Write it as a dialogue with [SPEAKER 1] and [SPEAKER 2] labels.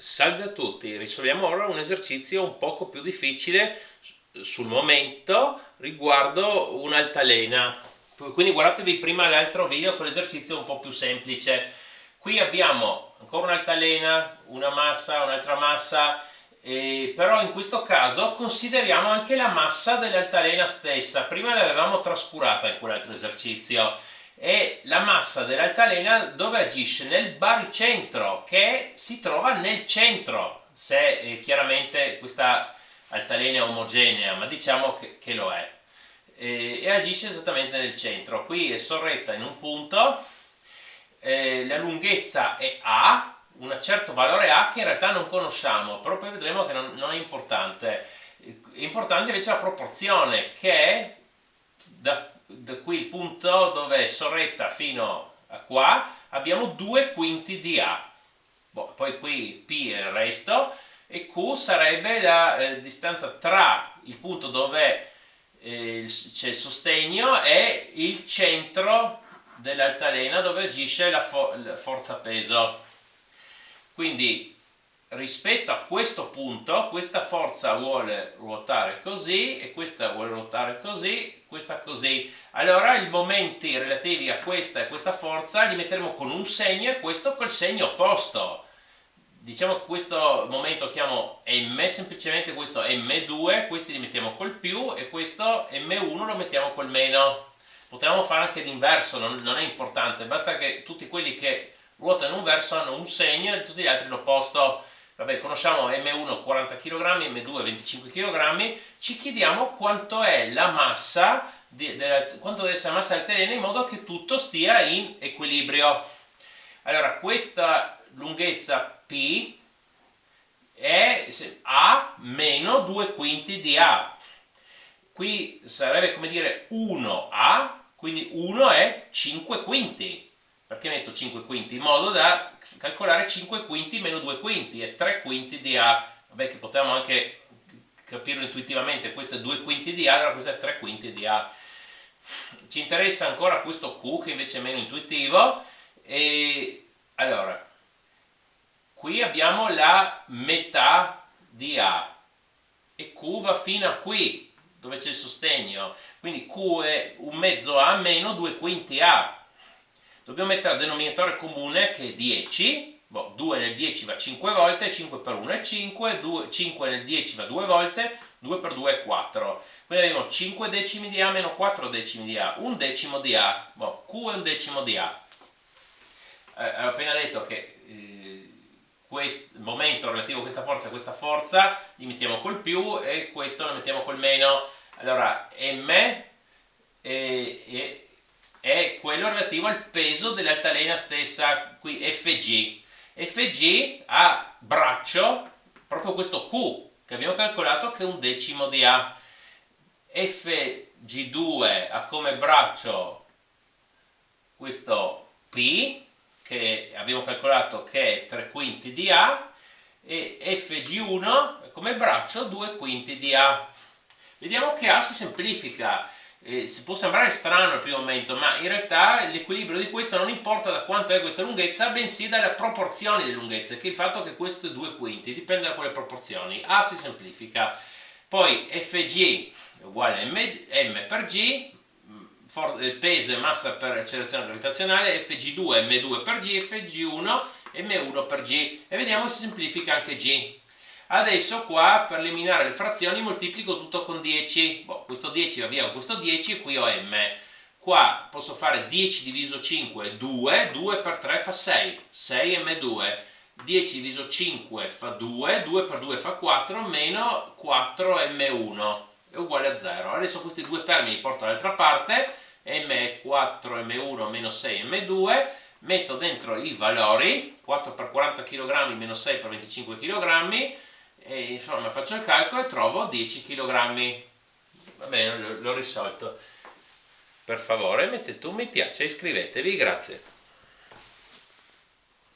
[SPEAKER 1] Salve a tutti, risolviamo ora un esercizio un poco più difficile sul momento riguardo un'altalena. Quindi guardatevi prima l'altro video con l'esercizio un po' più semplice. Qui abbiamo ancora un'altalena, una massa, un'altra massa, però in questo caso consideriamo anche la massa dell'altalena stessa. Prima l'avevamo trascurata in quell'altro esercizio. È la massa dell'altalena dove agisce nel baricentro, che si trova nel centro, se chiaramente questa altalena è omogenea, ma diciamo che lo è. E agisce esattamente nel centro. Qui è sorretta in un punto, la lunghezza è A, un certo valore A che in realtà non conosciamo, però poi vedremo che non è importante. È importante invece la proporzione, che è da qui il punto dove è sorretta fino a qua, abbiamo 2 quinti di A. Poi qui P è il resto, e Q sarebbe la distanza tra il punto dove c'è il sostegno e il centro dell'altalena dove agisce la forza peso. Quindi rispetto a questo punto questa forza vuole ruotare così e questa vuole ruotare così, questa così. Allora i momenti relativi a questa e questa forza li metteremo con un segno e questo col segno opposto. Diciamo che questo momento lo chiamo M, semplicemente questo M2, questi li mettiamo col più e questo M1 lo mettiamo col meno. Potremmo fare anche l'inverso, non è importante, basta che tutti quelli che ruotano in un verso hanno un segno e tutti gli altri l'opposto. Vabbè, conosciamo M1 40 kg, M2 25 kg, ci chiediamo quanto è la massa, quanto deve essere la massa dell'altalena in modo che tutto stia in equilibrio. Allora, questa lunghezza P è A meno 2 quinti di A. Qui sarebbe come dire 1A, quindi 1 è 5 quinti. Perché metto 5 quinti? In modo da calcolare 5 quinti meno 2 quinti, è 3 quinti di A. Vabbè, che potremmo anche capirlo intuitivamente, questo è 2 quinti di A, allora questo è 3 quinti di A. Ci interessa ancora questo Q, che invece è meno intuitivo, e allora qui abbiamo la metà di A e Q va fino a qui dove c'è il sostegno, quindi Q è un mezzo A meno 2 quinti A. Dobbiamo mettere il denominatore comune che è 10, 2 nel 10 va 5 volte, 5 per 1 è 5, 5 nel 10 va 2 volte, 2 per 2 è 4. Quindi abbiamo 5 decimi di A meno 4 decimi di A, un decimo di A, Q è un decimo di A. Ho appena detto che questo momento relativo a questa forza li mettiamo col più e questo lo mettiamo col meno. Allora M è quello relativo al peso dell'altalena stessa, qui FG. FG ha braccio proprio questo Q che abbiamo calcolato che è un decimo di A. FG2 ha come braccio questo P che abbiamo calcolato che è 3 quinti di A e FG1 come braccio 2 quinti di A. Vediamo che A si semplifica. Si può sembrare strano al primo momento, ma in realtà l'equilibrio di questo non importa da quanto è questa lunghezza, bensì dalle proporzioni di lunghezza, che è il fatto che questo è 2 quinti, dipende da quelle proporzioni. A si semplifica. Poi Fg è uguale a m per g, peso e massa per accelerazione gravitazionale, Fg2 m2 per g, Fg1 m1 per g, e vediamo se si semplifica anche g. Adesso qua per eliminare le frazioni moltiplico tutto con 10, questo 10 va via con questo 10 e qui ho m. Qua posso fare 10 diviso 5 2, 2 per 3 fa 6, 6m2, 10 diviso 5 fa 2, 2 per 2 fa 4, meno 4m1 è uguale a 0. Adesso questi due termini li porto dall'altra parte, m è 4m1 meno 6m2, metto dentro i valori, 4 per 40 kg meno 6 per 25 kg, e insomma faccio il calcolo e trovo 10 kg. Va bene, l'ho risolto. Per favore mettete un mi piace e iscrivetevi, grazie.